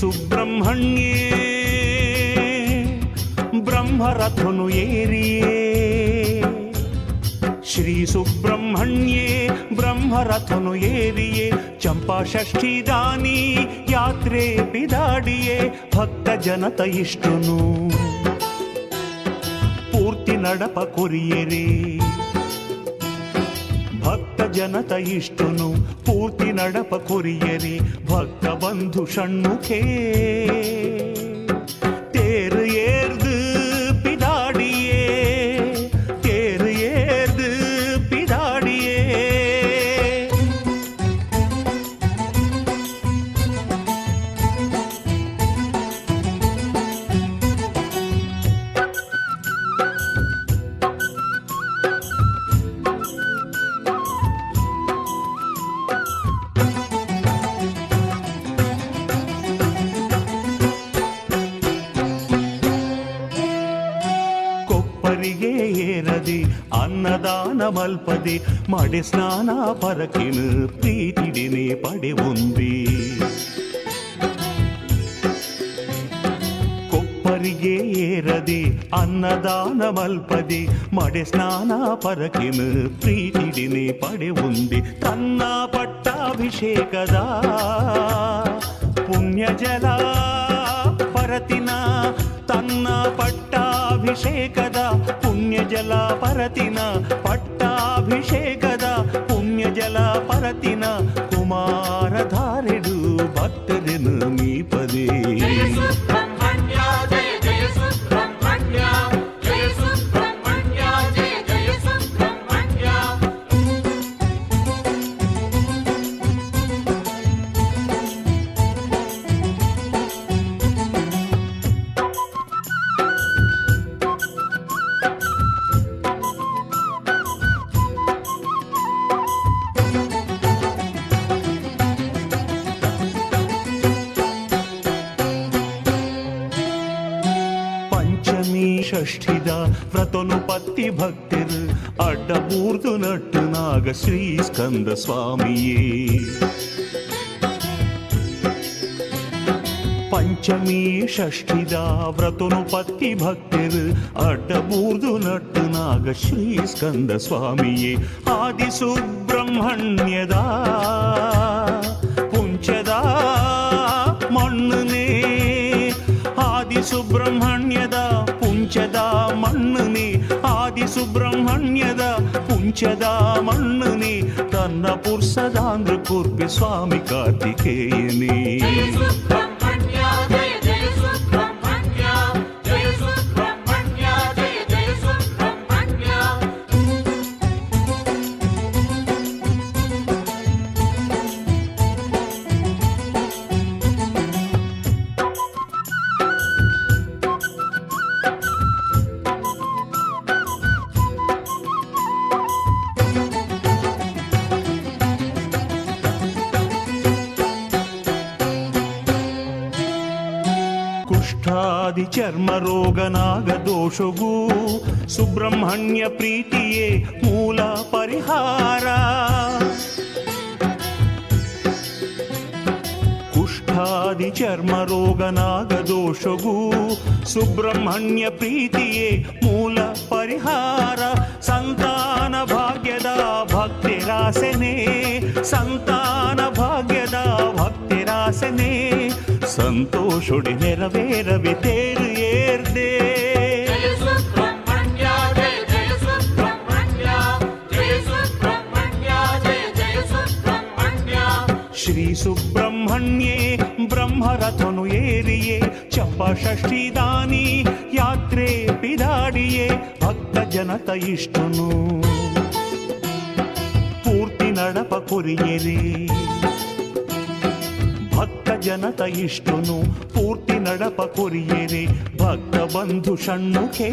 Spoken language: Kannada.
ಸುಬ್ರಹ್ಮಣ್ಯೇ ಬ್ರಹ್ಮರಥನು ಏರಿಯೇ ಶ್ರೀ ಸುಬ್ರಹ್ಮಣ್ಯೇ ಬ್ರಹ್ಮರಥನು ಏರಿಯೇ ಚಂಪಾ ಷಷ್ಠಿ ದಾನಿ ಯಾತ್ರೆ ಪಿದಾಡಿಯೇ ಭಕ್ತ ಜನತ ಇಷ್ಟುನು ಪೂರ್ತಿ ನಡಪ ಕೊರಿಯರೇ ಭಕ್ತ ಜನತ ಇಷ್ಟುನು ಪೂರ್ತಿ ನಡಪ ಕೊರಿಯರೇ ಭಕ್ತ ಬಂಧು ಷಣ್ಮುಖೇ ತೇರು ಏರ್ದು ಪಿದಾಡಿಯೇ ತೇರು ಏರ್ದು ಪಿದಾಡಿಯೇ ಏರದೆ ಅನ್ನದಾನ ಮಲ್ಪದೆ ಮಡೆ ಸ್ನಾನ ಪರಕಿನ ಪ್ರೀತಿಡಿನೆ ಪಡೆ ಒಂದೇ ಕೊಪ್ಪರಿಗೆ ಏರದೆ ಅನ್ನದಾನ ಮಲ್ಪದೆ ಮಡೆ ಸ್ನಾನ ಪರಕಿನ ಪ್ರೀತಿಡಿನೆ ಪಡೆ ಒಂದೇ ತನ್ನ ಪಟ್ಟಾಭಿಷೇಕದ ಪುಣ್ಯ ಜಲ ಪರತಿನ ತನ್ನ ಪಟ್ಟಾಭಿಷೇಕದ ಪುಣ್ಯ ಜಲ ಪರತಿನ ಪಟ್ಟಾಭಿಷೇಕದ ಪುಣ್ಯ ಜಲ ಪರತಿನ ಕುಮಾರಧಾರೆಡು ಭಕ್ತರೆನು ಮೀಪದೇ ಷಷ್ಠಿದ ವ್ರತನುಪತ್ತಿ ಭಕ್ತಿರ್ ಅಡ್ಡಬೂರ್ದು ನಟ್ಟು ನಾಗ ಶ್ರೀ ಸ್ಕಂದ ಸ್ವಾಮಿಯೇ ಪಂಚಮಿ ಷಷ್ಠಿದ ವ್ರತನುಪತ್ತಿ ಭಕ್ತಿರ್ ಅಡ್ಡಬೂರ್ದು ನಟ್ಟು ನಾಗ ಶ್ರೀ ಸ್ಕಂದ ಸ್ವಾಮಿಯೇ ಆದಿ ಸುಬ್ರಹ್ಮಣ್ಯದ ಪುಂಚದ ಮಣ್ಣನೇ ಆದಿ ಸುಬ್ರಹ್ಮಣ್ಯದ ಪುಂಚದ ಮಣ್ಣನೆ ಆದಿ ಸುಬ್ರಹ್ಮಣ್ಯದ ಪುಂಚದ ಮಣ್ಣನೆ ತನ್ನ ಪುರ್ಸದಾಂಧ್ರ ಕೂರ್ಪಿ ಸ್ವಾಮಿ ಕಾರ್ತಿಕೇಯನೇ ಕುಷ್ಠಾದಿ ಚರ್ಮ ರೋಗ ನಾಗ ದೋಷಗೂ ಸುಬ್ರಹ್ಮಣ್ಯ ಪ್ರೀತಿಯೇ ಮೂಲ ಪರಿಹಾರ ಕುಷ್ಠಾದಿ ಚರ್ಮ ರೋಗ ನಾಗ ದೋಷಗೂ ಸುಬ್ರಹ್ಮಣ್ಯ ಪ್ರೀತಿಯೇ ಮೂಲ ಪರಿಹಾರ ಸಂತಾನ ಭಾಗ್ಯದ ಭಕ್ತಿರಾಸನೆ ಸಂತಾನ ಭಾಗ್ಯದ ಭಕ್ತಿರಾಸನೆ ಸಂತೋಷುಡಿ ನೆರವೇರವಿ ತೇರು ಏರ್ದೆ ಶ್ರೀ ಸುಬ್ರಹ್ಮಣ್ಯೇ ಬ್ರಹ್ಮರಥನು ಏರಿಯೇ ಚಂಪಾ ಷಷ್ಠಿ ದಾನಿ ಯಾತ್ರೆ ಪಿದಾಡಿಯೇ ಭಕ್ತ ಜನತ ಇಷ್ಟುನು ಪೂರ್ತಿ ನಡಪ ಕೊರಿಯರೇ ಭಕ್ತ ಜನತ ಇಷ್ಟುನು ಪೂರ್ತಿ ನಡಪ ಕೊರಿಯರೇ ಭಕ್ತ ಬಂಧು ಷಣ್ಮುಖೇ